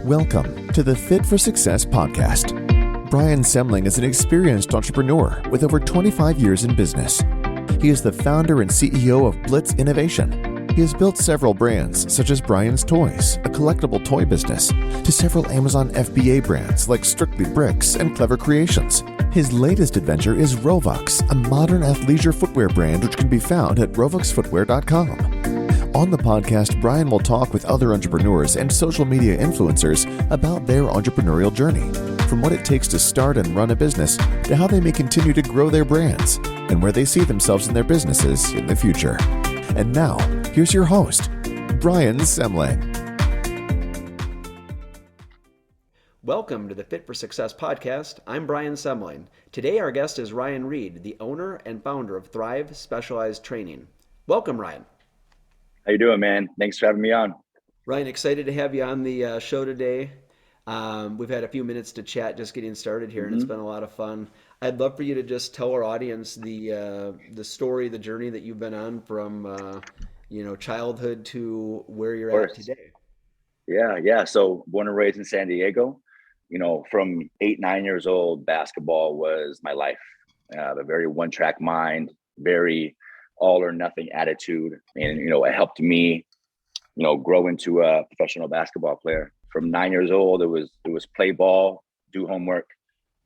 Welcome to the Fit for Success podcast. Brian Semling is an experienced entrepreneur with over 25 years in business. He is the founder and CEO of Blitz Innovation. He has built several brands such as Brian's Toys, a collectible toy business, to several Amazon FBA brands like Strictly Bricks and Clever Creations. His latest adventure is Rovux, a modern athleisure footwear brand which can be found at rovuxfootwear.com. On the podcast, Brian will talk with other entrepreneurs and social media influencers about their entrepreneurial journey, from what it takes to start and run a business to how they may continue to grow their brands and where they see themselves in their businesses in the future. And now, here's your host, Brian Semling. Welcome to the Fit for Success podcast. I'm Brian Semling. Today our guest is Ryan Reed, the owner and founder of Thrive Specialized Training. Welcome, Ryan. How you doing, man? Thanks for having me on. Ryan, excited to have you on the show today. We've had a few minutes to chat just getting started here, and it's been a lot of fun. I'd love for you to just tell our audience the story, the journey that you've been on from childhood to where you're at today. Yeah. So born and raised in San Diego. From 8-9 years old, basketball was my life. A very one-track mind, very all or nothing attitude. And, it helped me, grow into a professional basketball player. From 9 years old, it was play ball, do homework,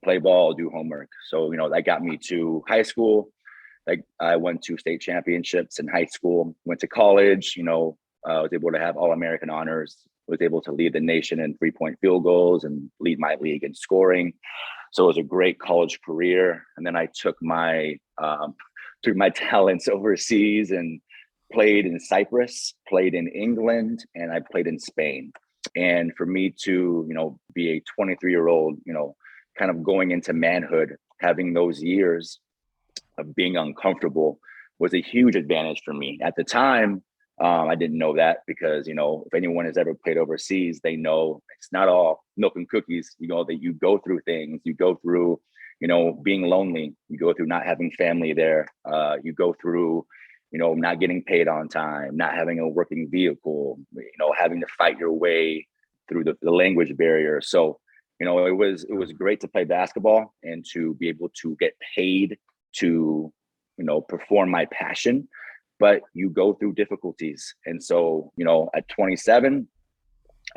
play ball, do homework. So, that got me to high school. Like I went to state championships in high school, went to college, I was able to have All-American honors, was able to lead the nation in 3-point field goals and lead my league in scoring. So it was a great college career. And then I took my talents overseas and played in Cyprus, played in England, and I played in Spain. And for me to, be a 23-year-old, kind of going into manhood, having those years of being uncomfortable was a huge advantage for me. At the time, I didn't know that because, if anyone has ever played overseas, they know it's not all milk and cookies, that you go through things, you go through, being lonely, you go through not having family there, you go through, not getting paid on time, not having a working vehicle, having to fight your way through the language barrier. So, it was great to play basketball and to be able to get paid to, perform my passion, but you go through difficulties. And so, at 27,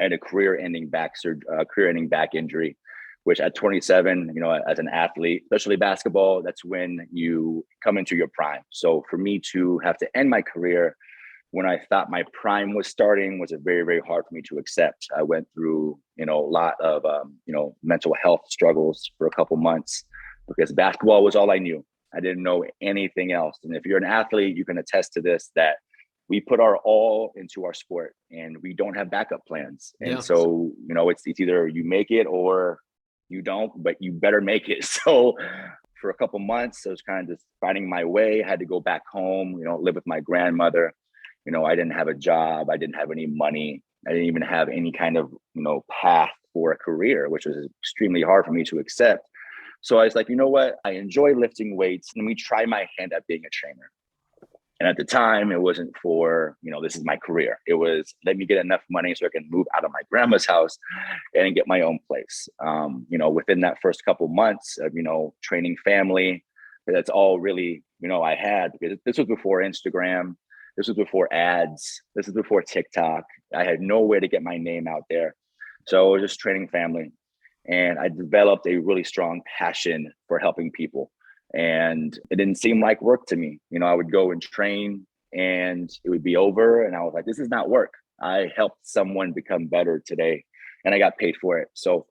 I had a career-ending back injury, which at 27, as an athlete, especially basketball, that's when you come into your prime. So for me to have to end my career when I thought my prime was starting was very, very hard for me to accept. I went through, a lot of, mental health struggles for a couple months because basketball was all I knew. I didn't know anything else. And if you're an athlete, you can attest to this, that we put our all into our sport and we don't have backup plans. And so, it's either you make it or you don't, but you better make it. So for a couple months, I was kind of just finding my way. I had to go back home, live with my grandmother. I didn't have a job. I didn't have any money. I didn't even have any kind of, path for a career, which was extremely hard for me to accept. So I was like, you know what? I enjoy lifting weights. Let me try my hand at being a trainer. And at the time, it wasn't for, this is my career. It was, let me get enough money so I can move out of my grandma's house and get my own place. Within that first couple months of, training family, that's all really, I had, because this was before Instagram. This was before ads. This was before TikTok. I had no way to get my name out there. So I was just training family. And I developed a really strong passion for helping people. And it didn't seem like work to me. I would go and train and it would be over. And I was like, this is not work. I helped someone become better today and I got paid for it. So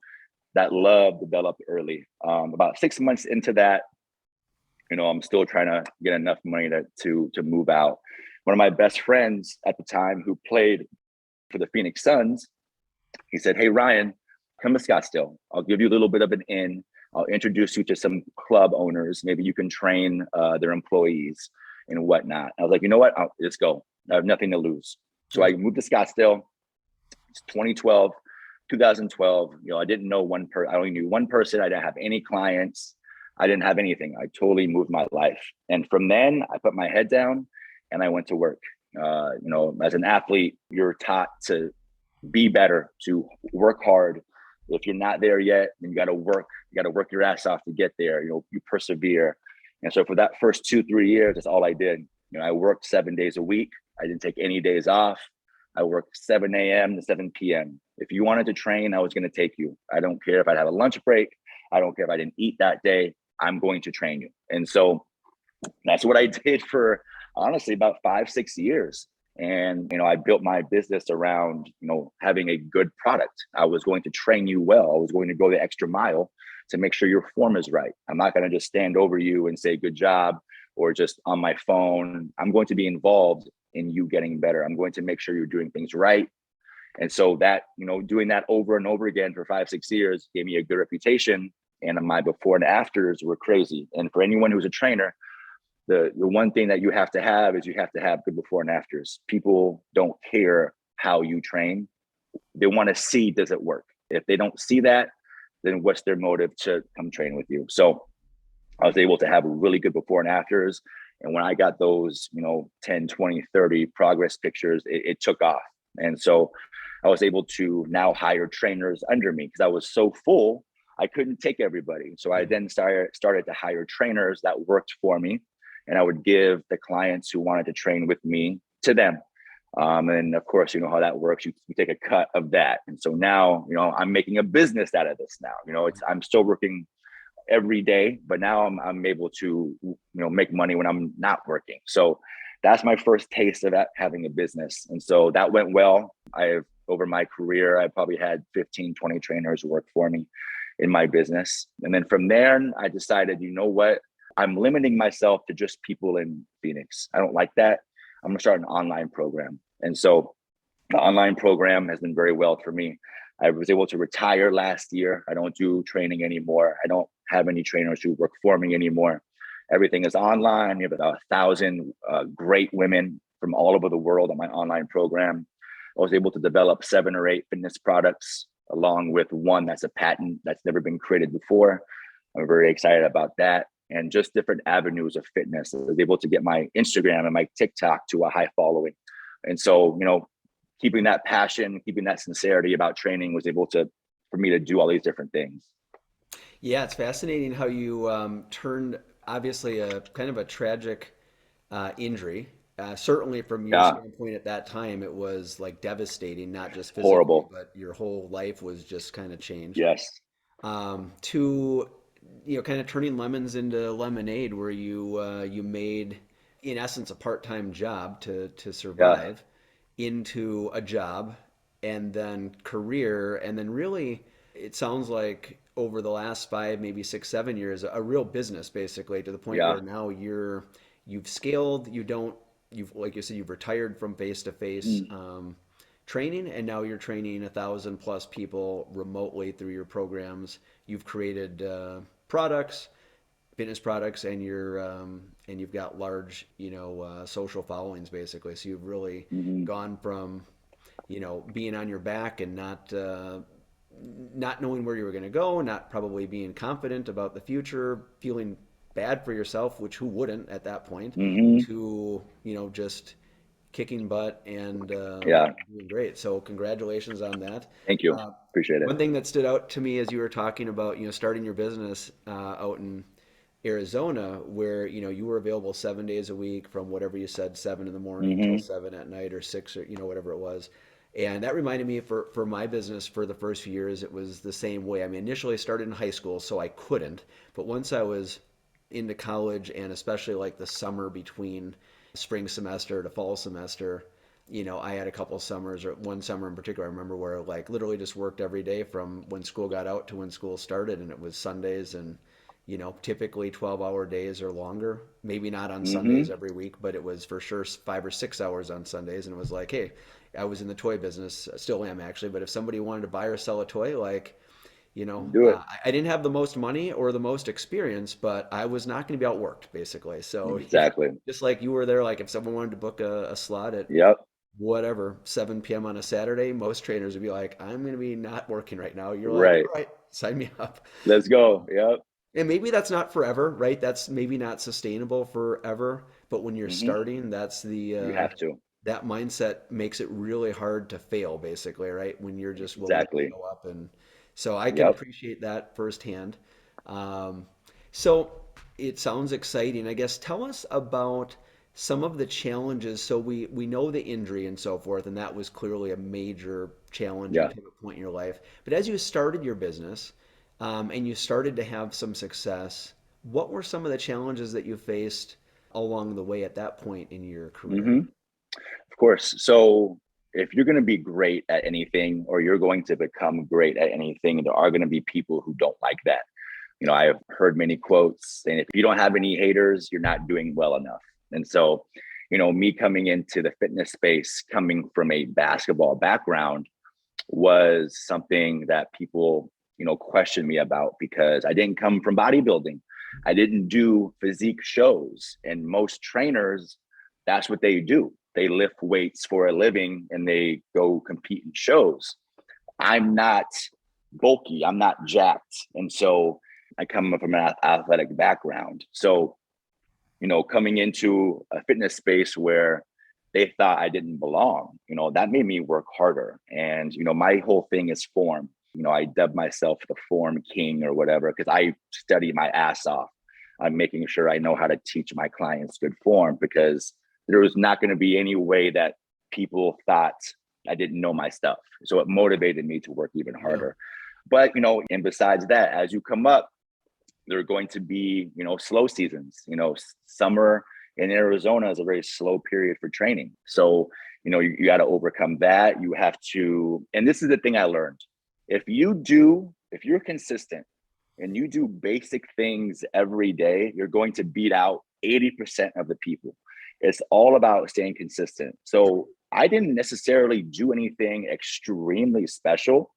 that love developed early. About 6 months into that, I'm still trying to get enough money to move out. One of my best friends at the time who played for the Phoenix Suns, he said, hey, Ryan, come to Scottsdale. I'll give you a little bit of an in. I'll introduce you to some club owners. Maybe you can train their employees and whatnot. I was like, you know what? Let's go. I have nothing to lose. So I moved to Scottsdale. It's 2012. I didn't know one person. I only knew one person. I didn't have any clients. I didn't have anything. I totally moved my life. And from then I put my head down and I went to work. As an athlete, you're taught to be better, to work hard. If you're not there yet, then you got to work your ass off to get there. You persevere. And so for that first 2-3 years, that's all I did. I worked 7 days a week. I didn't take any days off. I worked 7 a.m. to 7 p.m. If you wanted to train, I was going to take you. I don't care if I'd have a lunch break. I don't care if I didn't eat that day. I'm going to train you. And so that's what I did for honestly about 5-6 years. And I built my business around having a good product. I was going to train you well. I was going to go the extra mile to make sure your form is right. I'm not going to just stand over you and say good job or just on my phone. I'm going to be involved in you getting better. I'm going to make sure you're doing things right. And so that, doing that over and over again for 5-6 years gave me a good reputation. And my before and afters were crazy. And for anyone who's a trainer, the one thing that you have to have is you have to have good before and afters. People don't care how you train. They want to see, does it work? If they don't see that, then what's their motive to come train with you? So I was able to have really good before and afters. And when I got those, 10, 20, 30 progress pictures, it took off. And so I was able to now hire trainers under me because I was so full, I couldn't take everybody. So I then started to hire trainers that worked for me. And I would give the clients who wanted to train with me to them. And of course, you know how that works. You take a cut of that. And so now, I'm making a business out of this now. I'm still working every day, but now I'm able to, make money when I'm not working. So that's my first taste of having a business. And so that went well. Over my career, I probably had 15, 20 trainers work for me in my business. And then from there, I decided, you know what? I'm limiting myself to just people in Phoenix. I don't like that. I'm going to start an online program. And so the online program has been very well for me. I was able to retire last year. I don't do training anymore. I don't have any trainers who work for me anymore. Everything is online. We have about 1,000 great women from all over the world on my online program. I was able to develop 7 or 8 fitness products, along with one that's a patent that's never been created before. I'm very excited about that. And just different avenues of fitness. I was able to get my Instagram and my TikTok to a high following. And so, keeping that passion, keeping that sincerity about training was able for me to do all these different things. Yeah, it's fascinating how you turned obviously a kind of a tragic injury. Certainly from your Yeah, standpoint at that time, it was like devastating, not just physically, horrible. but your whole life was just kind of changed. Yes. To kind of turning lemons into lemonade, where you made, in essence, a part-time job to Yeah. survive into a job and then career, and then really, it sounds like over the last 5, maybe 6, 7 years, a real business basically to the point Yeah. where now you've scaled, you've like you said, you've retired from face-to-face Mm. training, and now you're training 1,000+ people remotely through your programs. You've created products, fitness products, and you've got large, social followings basically. So you've really Hmm. gone from, being on your back and not knowing where you were going to go, not probably being confident about the future, feeling bad for yourself, which who wouldn't at that point, Hmm. to, just kicking butt and Yeah. doing great. So congratulations on that. Thank you. Uh, Appreciate it. One thing that stood out to me as you were talking about, starting your business out in Arizona, where you were available 7 days a week from whatever you said, 7 in the morning till Hmm. 7 at night, or 6, or whatever it was. And that reminded me, for my business for the first few years, it was the same way. I mean, initially I started in high school, so I couldn't. But once I was into college, and especially like the summer between spring semester to fall semester, I had a couple of summers, or one summer in particular, I remember, where like literally just worked every day from when school got out to when school started, and it was Sundays, and typically 12-hour days or longer. Maybe not on Sundays Hmm. every week, but it was for sure 5 or 6 hours on Sundays. And it was like, hey, I was in the toy business, still am actually, but if somebody wanted to buy or sell a toy, like, Do it. I didn't have the most money or the most experience, but I was not going to be outworked, basically. So Exactly. just like you were there, like if someone wanted to book a slot at Yep. whatever 7 p.m. on a Saturday, most trainers would be like, I'm going to be not working right now. You're like, Right. all right, sign me up. Let's go. Yep. And maybe that's not forever, right? That's maybe not sustainable forever. But when you're Hmm. starting, that's the You have to. that mindset makes it really hard to fail, basically, right? When you're just willing to Exactly. show up. And so I can Yep. appreciate that firsthand. Um, so it sounds exciting. I guess tell us about some of the challenges. So we know the injury and so forth, and that was clearly a major challenge and Yeah. pivot point in your life. But as you started your business, and you started to have some success, what were some of the challenges that you faced along the way at that point in your career? hmm Of course. So if you're going to be great at anything, or you're going to become great at anything, there are going to be people who don't like that. I've heard many quotes saying, if you don't have any haters, you're not doing well enough. And so, me coming into the fitness space, coming from a basketball background, was something that people, questioned me about, because I didn't come from bodybuilding. I didn't do physique shows. And most trainers, that's what they do. They lift weights for a living and they go compete in shows. I'm not bulky, I'm not jacked. And so I come from an athletic background. So, coming into a fitness space where they thought I didn't belong, that made me work harder. And, my whole thing is form. I dub myself the form king or whatever, because I study my ass off. I'm making sure I know how to teach my clients good form, because there was not going to be any way that people thought I didn't know my stuff. So it motivated me to work even Yeah. harder. But, and besides that, as you come up, there are going to be, slow seasons. Summer in Arizona is a very slow period for training. So, you got to overcome that. You have to, and this is the thing I learned. If you're consistent and you do basic things every day, you're going to beat out 80% of the people. It's all about staying consistent. So I didn't necessarily do anything extremely special.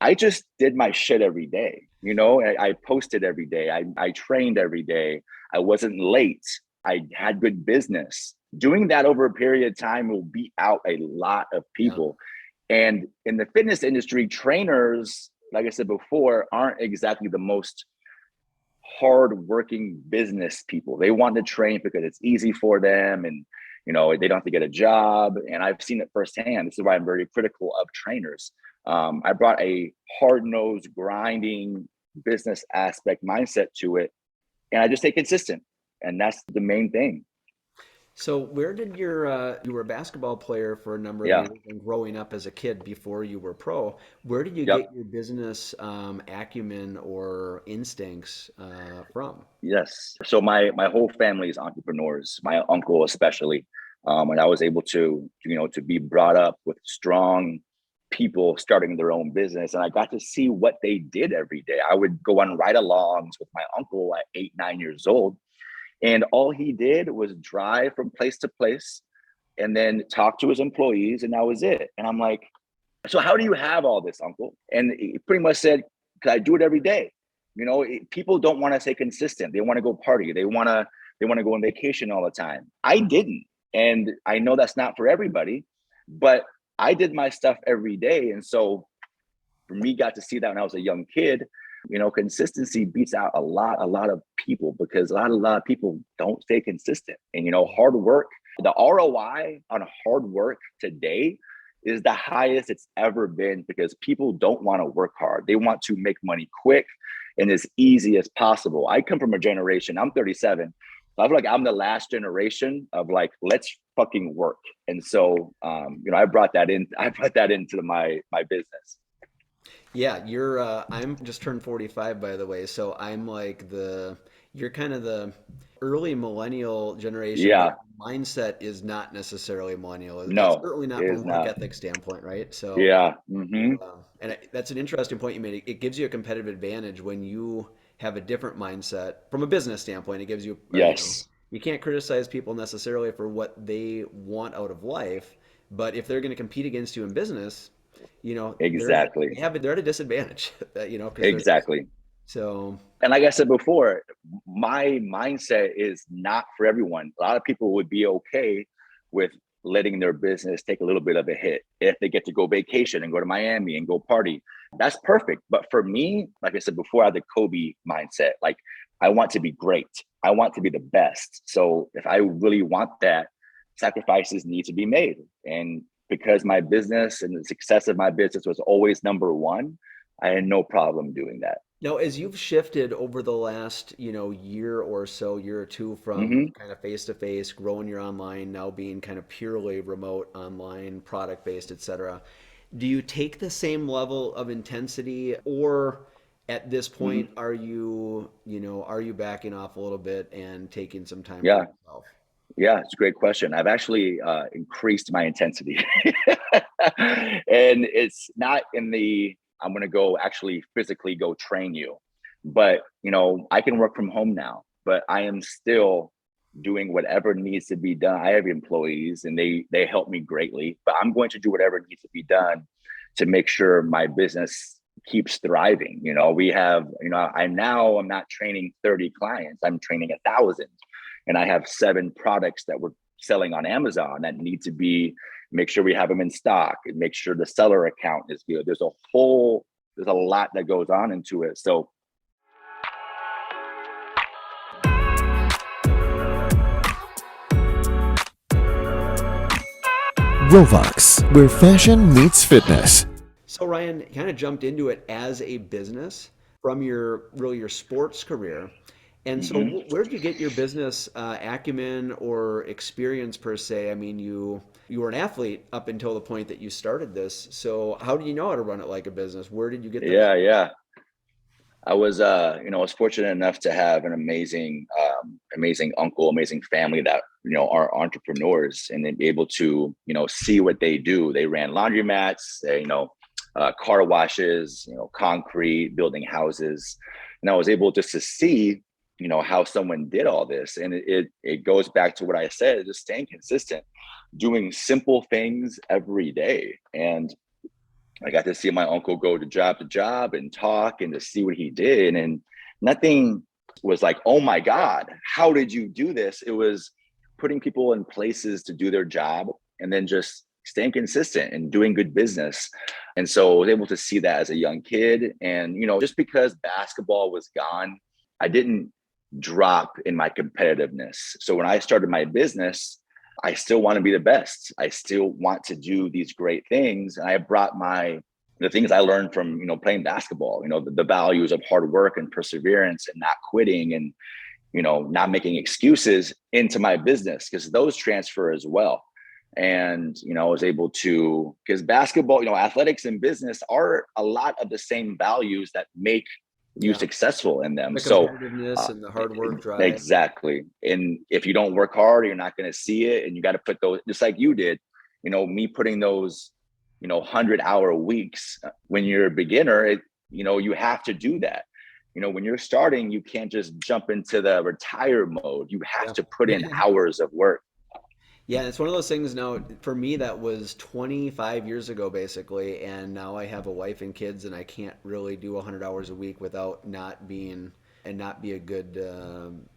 I just did my shit every day. I posted every day. I trained every day. I wasn't late. I had good business. Doing that over a period of time will beat out a lot of Yeah. people. And in the fitness industry, trainers, like I said before, aren't exactly the most hard-working business people. They want to train because it's easy for them, and they don't have to get a job. And I've seen it firsthand. This is why I'm very critical of trainers. I brought a hard-nosed, grinding business aspect mindset to it, and I just stay consistent, and that's the main thing. So where did you were a basketball player for a number of Yeah. years and growing up as a kid before you were pro, where did you Yep. get your business acumen or instincts from? Yes. So my whole family is entrepreneurs. My uncle especially, and I was able to be brought up with strong people starting their own business, and I got to see what they did every day. I would go on ride-alongs with my uncle at 8, 9 years old, and all he did was drive from place to place and then talk to his employees, and that was it. And I'm like, so how do you have all this, uncle? And he pretty much said, because I do it every day. People don't want to stay consistent. They want to go party. They want to go on vacation all the time. I didn't. And I know that's not for everybody, but I did my stuff every day. And so for me, got to see that when I was a young kid. Consistency beats out a lot of people, because a lot of people don't stay consistent. And hard work, the ROI on hard work today is the highest it's ever been, because people don't want to work hard. They want to make money quick and as easy as possible. I come from a generation, I'm 37. I feel like I'm the last generation of like, let's fucking work. And so, I brought that into my business. Yeah, I'm just turned 45 by the way, so I'm like you're kind of the early millennial generation, but Yeah, mindset is not necessarily millennial. It's no, certainly it not from is a work not. ethic standpoint, right? So, Yeah. Hmm. that's an interesting point you made. It gives you a competitive advantage when you have a different mindset from a business standpoint. It gives you, Yes, you can't criticize people necessarily for what they want out of life, but if they're going to compete against you in business, exactly. they're at a disadvantage, because they're Exactly. so And like I said before, my mindset is not for everyone. A lot of people would be okay with letting their business take a little bit of a hit if they get to go vacation and go to Miami and go party. That's perfect. But for me, like I said before, I had the Kobe mindset. Like, I want to be great. I want to be the best. So if I really want that, sacrifices need to be made. And because my business and the success of my business was always number one, I had no problem doing that. Now, as you've shifted over the last, year or so, year or two from Hmm. kind of face to face, growing your online, now being kind of purely remote online, product based, et cetera, do you take the same level of intensity, or at this Hmm. point are you backing off a little bit and taking some time for Yeah. yourself? Yeah, it's a great question. I've actually increased my intensity. And it's not in the, I'm going to go actually physically go train you. But, I can work from home now, but I am still doing whatever needs to be done. I have employees and they help me greatly, but I'm going to do whatever needs to be done to make sure my business keeps thriving. We have, I'm not training 30 clients, I'm training 1,000, and I have 7 products that we're selling on Amazon that need to be, make sure we have them in stock and make sure the seller account is good. There's a lot that goes on into it. So Rovox, where fashion meets fitness. So Ryan kind of jumped into it as a business from your sports career. And so mhm. where did you get your business acumen or experience per se? I mean, you were an athlete up until the point that you started this. So how do you know how to run it like a business? Where did you get the Yeah, yeah. I was fortunate enough to have an amazing uncle, amazing family that, are entrepreneurs, and then be able to, see what they do. They ran laundromats, car washes, concrete, building houses. And I was able just to see, how someone did all this. And it goes back to what I said, just staying consistent, doing simple things every day. And I got to see my uncle go to job and talk and to see what he did. And nothing was like, oh my God, how did you do this? It was putting people in places to do their job and then just staying consistent and doing good business. And so I was able to see that as a young kid. And, just because basketball was gone, I didn't drop in my competitiveness. So when I started my business, I still want to be the best. I still want to do these great things. And I brought the things I learned from, playing basketball, the values of hard work and perseverance and not quitting and, not making excuses into my business, because those transfer as well. And, I was able to, because basketball, athletics and business are a lot of the same values that make you yeah, successful in them. the So, competitiveness and the hard work drive? exactly. And if you don't work hard, you're not going to see it. And you got to put those, just like you did, me putting those, 100-hour weeks when you're a beginner, you have to do that. When you're starting, you can't just jump into the retire mode. You have Yeah. to put in hours of work. Yeah, and it's one of those things now for me that was 25 years ago basically, and now I have a wife and kids and I can't really do 100 hours a week without not being and not be a good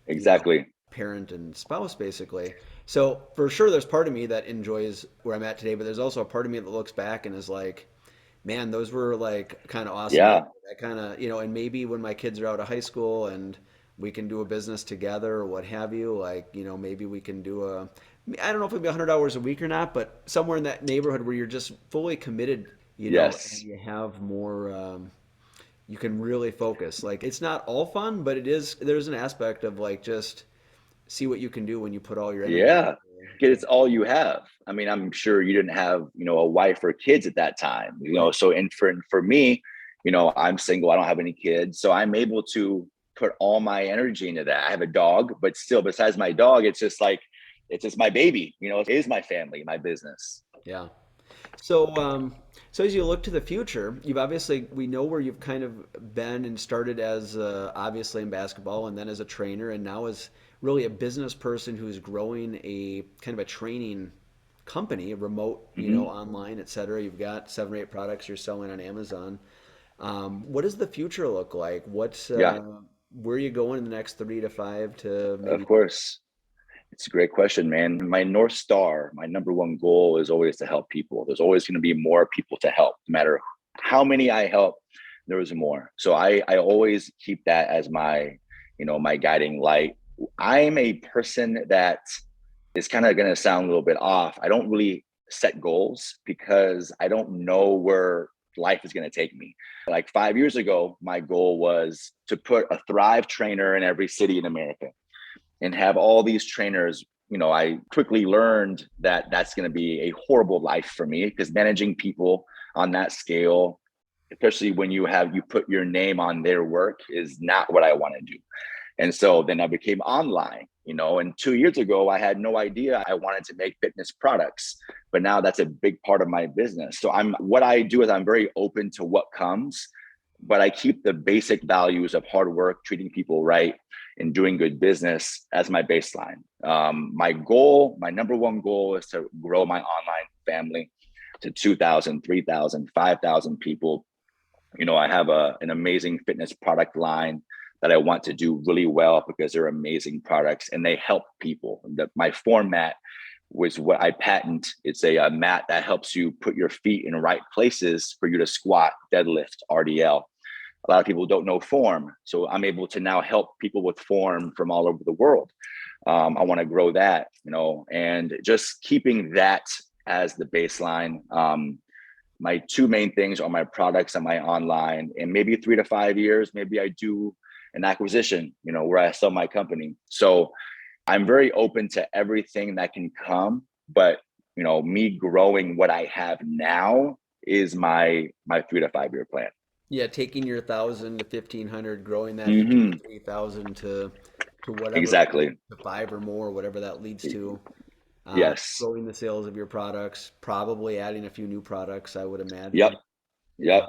Exactly. parent and spouse basically. So for sure there's part of me that enjoys where I'm at today, but there's also a part of me that looks back and is like, man, those were like kind of awesome days. Yeah. I kind of, and maybe when my kids are out of high school and we can do a business together or what have you, like, maybe we can do I don't know if it'll be 100 hours a week or not, but somewhere in that neighborhood where you're just fully committed, and Yes. you have more, you can really focus. Like, it's not all fun, but there's an aspect of like just see what you can do when you put all your energy Yeah. into 'Cause it. it's all you have. I mean, I'm sure you didn't have, a wife or kids at that time, Right. so, and for me, I'm single, I don't have any kids. So I'm able to put all my energy into that. I have a dog, but still, besides my dog, it's just like, it's just my baby, it is my family, my business. Yeah. So, so as you look to the future, we know where you've kind of been and started as obviously in basketball and then as a trainer and now as really a business person who's growing a kind of a training company, remote, Hmm. online, et cetera. You've got 7 or 8 products you're selling on Amazon. What does the future look like? Yeah, Where are you going in the next 3 to 5 to of maybe? course. It's a great question, man. My North Star, my number one goal is always to help people. There's always going to be more people to help. No matter how many I help, there is more. So I always keep that as my, my guiding light. I'm a person that it's kind of going to sound a little bit off. I don't really set goals because I don't know where life is going to take me. Like 5 years ago, my goal was to put a Thrive trainer in every city in America and have all these trainers. I quickly learned that that's going to be a horrible life for me because managing people on that scale, especially when you put your name on their work, is not what I want to do. And so then I became online, and 2 years ago, I had no idea I wanted to make fitness products, but now that's a big part of my business. So what I do is I'm very open to what comes, but I keep the basic values of hard work, treating people right, and doing good business as my baseline. My number one goal is to grow my online family to 2,000, 3,000, 5,000 people. I have an amazing fitness product line that I want to do really well because they're amazing products and they help people. My form mat was what I patent. It's a mat that helps you put your feet in the right places for you to squat, deadlift, RDL. A lot of people don't know form. So I'm able to now help people with form from all over the world. I want to grow that, and just keeping that as the baseline. My two main things are my products and my online, and maybe 3 to 5 years, maybe I do an acquisition, where I sell my company. So I'm very open to everything that can come, but me growing what I have now is my 3 to 5 year plan. Yeah, taking your 1,000 to 1,500, growing that to 2 Hmm. or 3,000 to whatever, Exactly. to five or more, whatever that leads to. Yes. Growing the sales of your products, probably adding a few new products, I would Yep. imagine. Yep.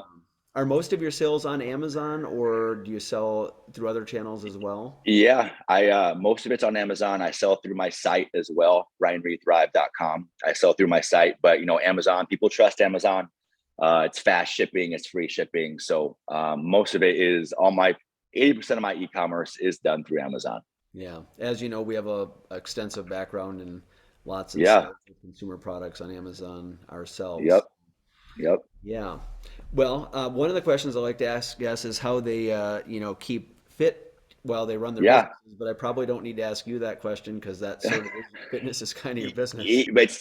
Are most of your sales on Amazon, or do you sell through other channels as well? Yeah. I most of it's on Amazon. I sell through my site as well, ryanrethrive.com. I sell through my site, but Amazon, people trust Amazon. It's fast shipping, it's free shipping. So most of it is 80% of my e-commerce is done through Amazon. Yeah, as you know, we have a extensive background in lots of Yeah. sales of consumer products on Amazon ourselves. Yep. Yep. Yeah. Well, one of the questions I like to ask guests is how they, keep fit while they run their Yeah. businesses. But I probably don't need to ask you that question because that sort of is, fitness is kind of your business. But it's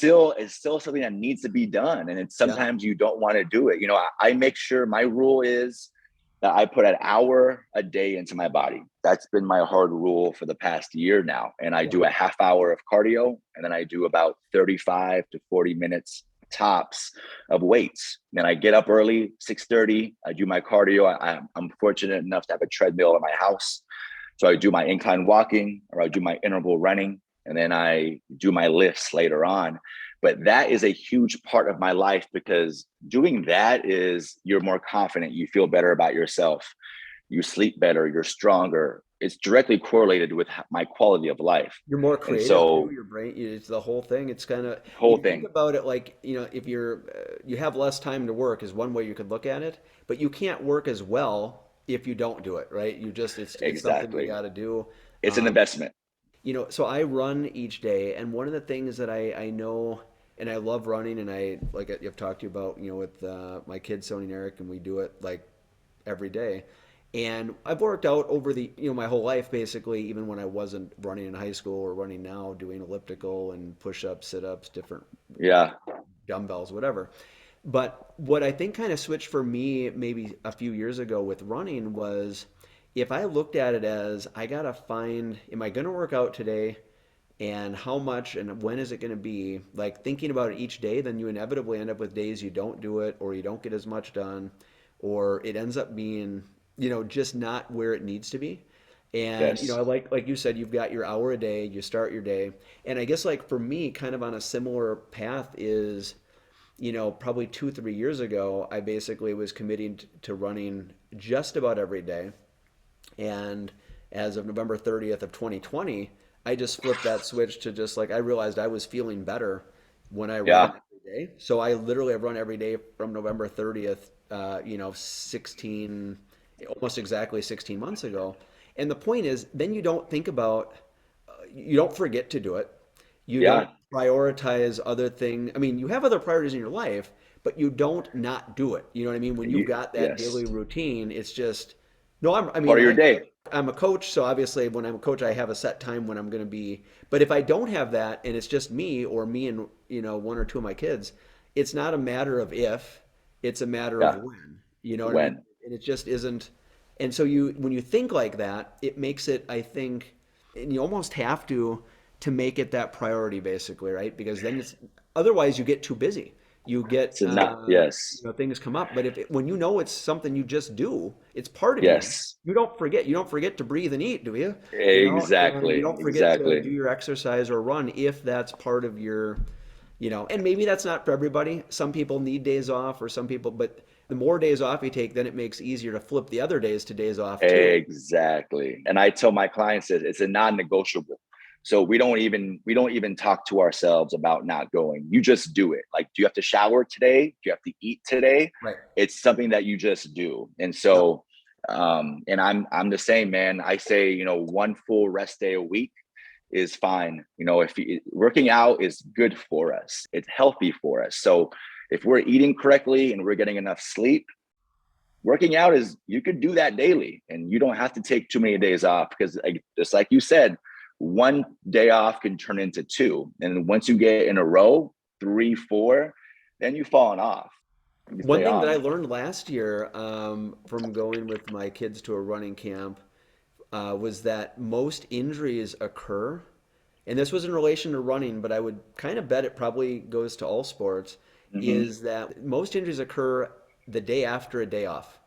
still something that needs to be done, and it's Yeah. sometimes you don't want to do it. I make sure my rule is that I put an hour a day into my body. That's been my hard rule for the past year now, and I Yeah. do a half hour of cardio, and then I do about 35 to 40 minutes tops of weights. Then I get up early, 6:30. I do my cardio. I'm fortunate enough to have a treadmill in my house, so I do my incline walking or I do my interval running, and then I do my lifts later on. But that is a huge part of my life because doing that is you're more confident, you feel better about yourself, you sleep better, you're stronger. It's directly correlated with my quality of life. You're more And creative too. so, Your brain, it's the whole thing. It's kind of, whole you think thing, about it like, if you have less time to work is one way you could look at it, but you can't work as well if you don't do it, right? It's something you exactly. got to do. It's an Um, investment. so I run each day, and one of the things that I know, and I love running, and I've talked to you about, with my kids, Sony and Eric, and we do it like every day. And I've worked out over my whole life, basically, even when I wasn't running in high school or running now, doing elliptical and push-ups, sit-ups, different Yeah. dumbbells, whatever. But what I think kind of switched for me maybe a few years ago with running was if I looked at it as I gotta find, am I gonna work out today? And how much and when is it going to be, like thinking about it each day, then you inevitably end up with days you don't do it or you don't get as much done or it ends up being just not where it needs to be. And Yes. I like you said, you've got your hour a day, you start your day. And I guess like for me, kind of on a similar path is, probably 2 3 years ago I basically was committing to running just about every day. And as of November 30th of 2020, I just flipped that switch to just like I realized I was feeling better when I ran Yeah. every day. So I literally have run every day from November 30th, 16, almost exactly 16 months ago. And the point is, then you don't think about, you don't forget to do it. You don't Yeah. prioritize other things. I mean, you have other priorities in your life, but you don't not do it. You know what I mean? When you've got that daily Yes. routine, it's just, No, part of your day. I'm a coach, so obviously when I'm a coach, I have a set time when I'm going to be. But if I don't have that, and it's just me or me and one or two of my kids, it's not a matter of if, it's a matter of Yeah. when. You know what I mean? When. And it just isn't. And so when you think like that, it makes it, I think, and you almost have to make it that priority, basically, right? Because then it's otherwise you get too busy. You get So not, yes. things come up. But when you know it's something you just do, it's part of you. Yes. You don't forget. You don't forget to breathe and eat, do you? And you Exactly. don't forget to Exactly. do your exercise or run if that's part of your, and maybe that's not for everybody. Some people need days off, or some people, but the more days off you take, then it makes it easier to flip the other days to days off too. Exactly. And I tell my clients that it's a non-negotiable. So we don't even talk to ourselves about not going. You just do it. Like, do you have to shower today? Do you have to eat today? Right. It's something that you just do. And Yep. so and I'm the same, man. I say, one full rest day a week is fine. If working out is good for us, it's healthy for us. So if we're eating correctly and we're getting enough sleep, working out is, you could do that daily and you don't have to take too many days off, because just like you said, one day off can turn into two. And once you get in a row, 3, 4, then you've fallen off. You One stay thing that I on. learned last year from going with my kids to a running camp was that most injuries occur, and this was in relation to running, but I would kind of bet it probably goes to all sports, Hmm. is that most injuries occur the day after a day off.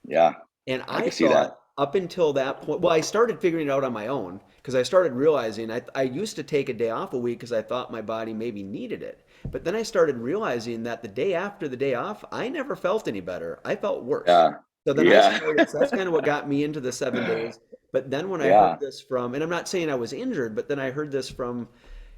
Yeah, And I I can see that. thought up until that point, well, I started figuring it out on my own because I started realizing I used to take a day off a week because I thought my body maybe needed it. But then I started realizing that the day after the day off, I never felt any better. I felt worse. Yeah. So then I Yeah. started, so that's kind of what got me into the 7 days. But then when I heard Yeah. this from, and I'm not saying I was injured, but then I heard this from,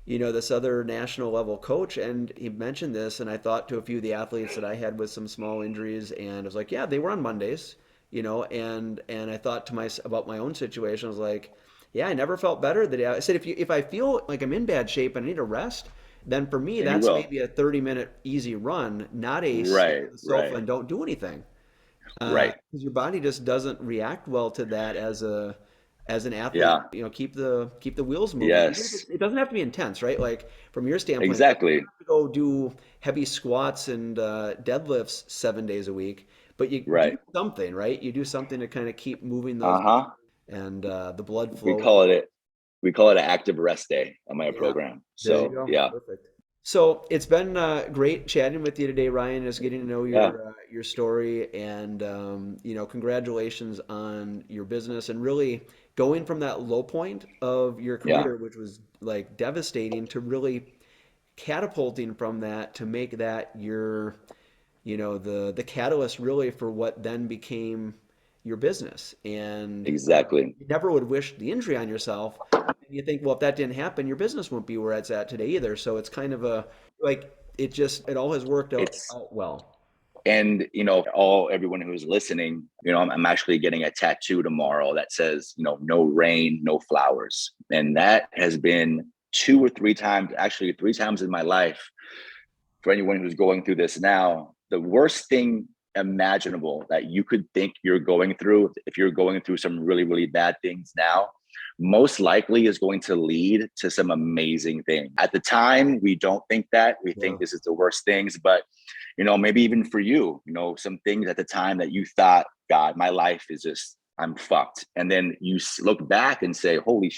this other national level coach, and he mentioned this, and I thought to a few of the athletes that I had with some small injuries, and I was like, yeah, they were on Mondays, and I thought to myself about my own situation. I was like, yeah, I never felt better the day. I said, if I feel like I'm in bad shape and I need a rest, then for me Then you that's will. maybe a 30-minute easy run, not a sit Right. on the sofa Right. and don't do anything. Right. Because your body just doesn't react well to that as an athlete. Yeah. Keep the wheels moving. Even if Yes. it doesn't have to be intense, right? Like from your standpoint, like you Exactly. don't have to go do heavy squats and deadlifts 7 days a week, but you do Right. something, right? You do something to kind of keep moving those Uh-huh. and the blood We flowing. call it we call it an active rest day on my Yeah, program. there you So go. yeah. Perfect. So it's been great chatting with you today, Ryan. Just getting to know Yeah. your story, and congratulations on your business and really going from that low point of your Yeah. career, which was like devastating, to really catapulting from that to make that your the catalyst really for what then became your business. And Exactly. you never would wish the injury on yourself. And you think, well, if that didn't happen, your business wouldn't be where it's at today either. So it's kind of a like it all has worked It's out well. and all everyone who's listening, I'm actually getting a tattoo tomorrow that says, no rain, no flowers. And that has been 2 or 3 times, actually 3 times in my life, for anyone who's going through this now. The worst thing imaginable that you could think you're going through, if you're going through some really, really bad things now, most likely is going to lead to some amazing things. At the time, we don't think that. We Yeah. think this is the worst things, but maybe even for you, some things at the time that you thought, God, my life is just, I'm fucked. And then you look back and say, holy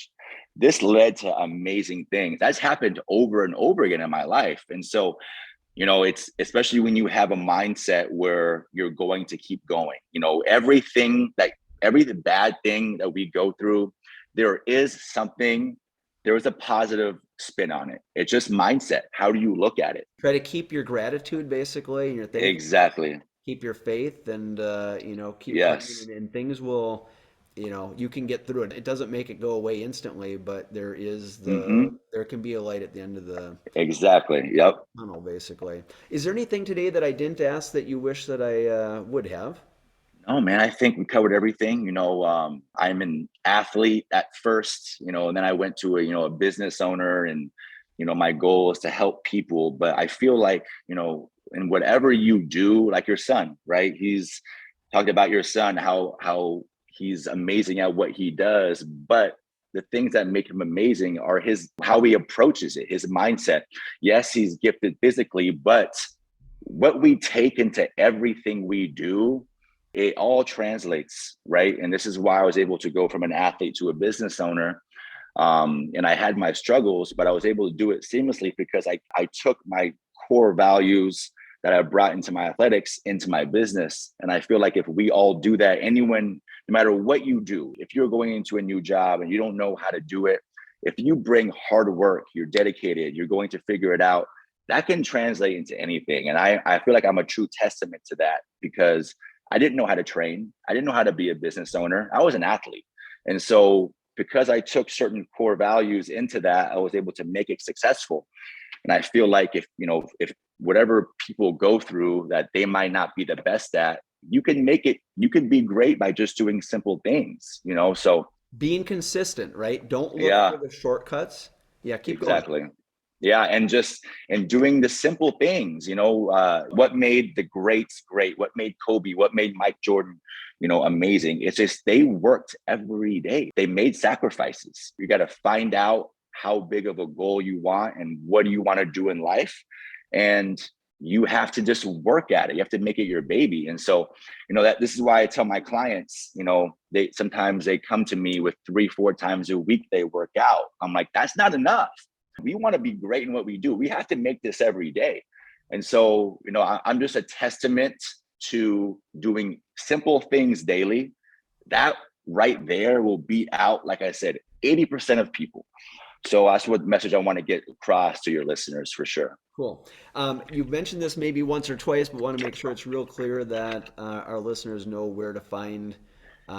this led to amazing things. That's happened over and over again in my life. And so it's especially when you have a mindset where you're going to keep going. Every bad thing that we go through, there is a positive spin on it. It's just mindset. How do you look at it? Try to keep your gratitude basically and your thankfulness, Exactly. keep your faith, and keep climbing, Yes. and things will, you can get through it. It doesn't make it go away instantly, but Hmm. there can be a light at the end of the Exactly. Yep. tunnel, basically. Is there anything today that I didn't ask that you wish that I would have? Oh man, I think we covered everything. I'm an athlete at first, and then I went to a business owner, and my goal is to help people. But I feel like, in whatever you do, like your son, right? He's talked about your son, how He's amazing at what he does, but the things that make him amazing are how he approaches it, his mindset. Yes, he's gifted physically, but what we take into everything we do, it all translates, right? And this is why I was able to go from an athlete to a business owner. And I had my struggles, but I was able to do it seamlessly because I took my core values that I brought into my athletics into my business. And I feel like if we all do that, anyone, no matter what you do, if you're going into a new job and you don't know how to do it, if you bring hard work, you're dedicated, you're going to figure it out, that can translate into anything. And I feel like I'm a true testament to that because I didn't know how to train. I didn't know how to be a business owner. I was an athlete. And so because I took certain core values into that, I was able to make it successful. And I feel like if whatever people go through that they might not be the best at, you can be great by just doing simple things, so. Being consistent, right? Don't look for the shortcuts. Yeah, keep going. Exactly. Yeah, and doing the simple things, what made the greats great, what made Kobe, what made Mike Jordan, amazing. It's just they worked every day. They made sacrifices. You got to find out how big of a goal you want and what do you want to do in life. And you have to just work at it. You have to make it your baby. And so, that this is why I tell my clients, they sometimes come to me with 3-4 times a week they work out. I'm like, that's not enough. We want to be great in what we do. We have to make this every day. And so, I'm just a testament to doing simple things daily. That right there will beat out, like I said, 80% of people. So that's what message I want to get across to your listeners for sure. Cool. You've mentioned this maybe once or twice, but want to make sure it's real clear that our listeners know where to find.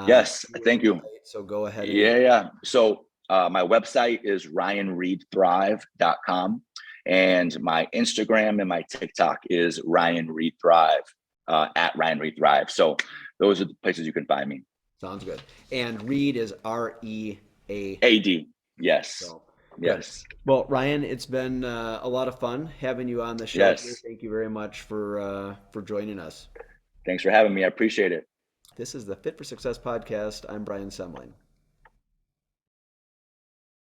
Yes, thank you. So go ahead. Yeah. So my website is ryanreedthrive.com, and my Instagram and my TikTok is Ryan Reed Thrive, at Ryan Reed Thrive. So those are the places you can find me. Sounds good. And Reed is READ. Yes. So, yes. Well, Ryan, it's been a lot of fun having you on the show. Yes. Thank you very much for joining us. Thanks for having me. I appreciate it. This is the Fit for Success podcast. I'm Brian Semling.